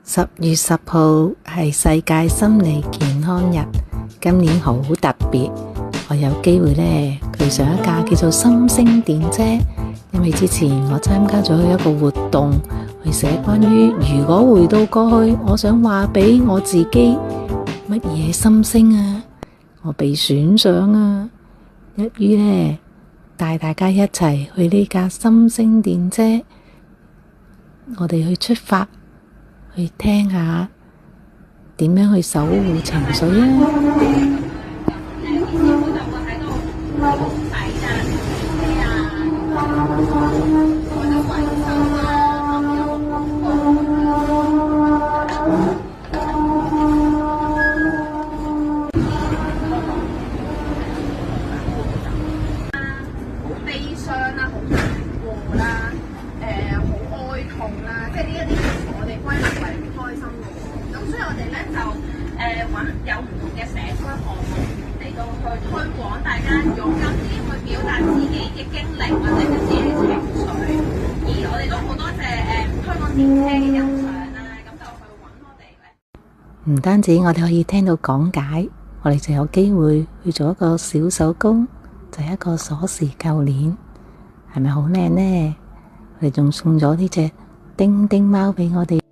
10月10號係世界心理健康日，今年好特別，我有機會呢去上一架叫做心聲電車，因為之前我參加咗一個活動，去寫關於如果回到過去，我想話俾我自己乜嘢心聲啊，我被選上啊，一於呢帶大家一齊去呢架心聲電車，我哋去出發。去聽下點樣去守護情緒啊！好悲傷啦，好難過啦，好哀痛啦，即係呢一啲我哋歸納為唔開心嘅喎。咁所以我哋咧就揾有唔同嘅社區項目嚟到去推廣大家勇敢啲去表達自己嘅經歷或者係自己嘅情緒。而我哋都好多謝香港電車嘅欣賞啦，咁就去揾我哋咧。唔單止我哋可以聽到講解，我哋就有機會去做一個小手工，就係一個鎖匙扣鏈，係咪好靚呢？我哋仲送咗呢隻叮叮貓俾我哋。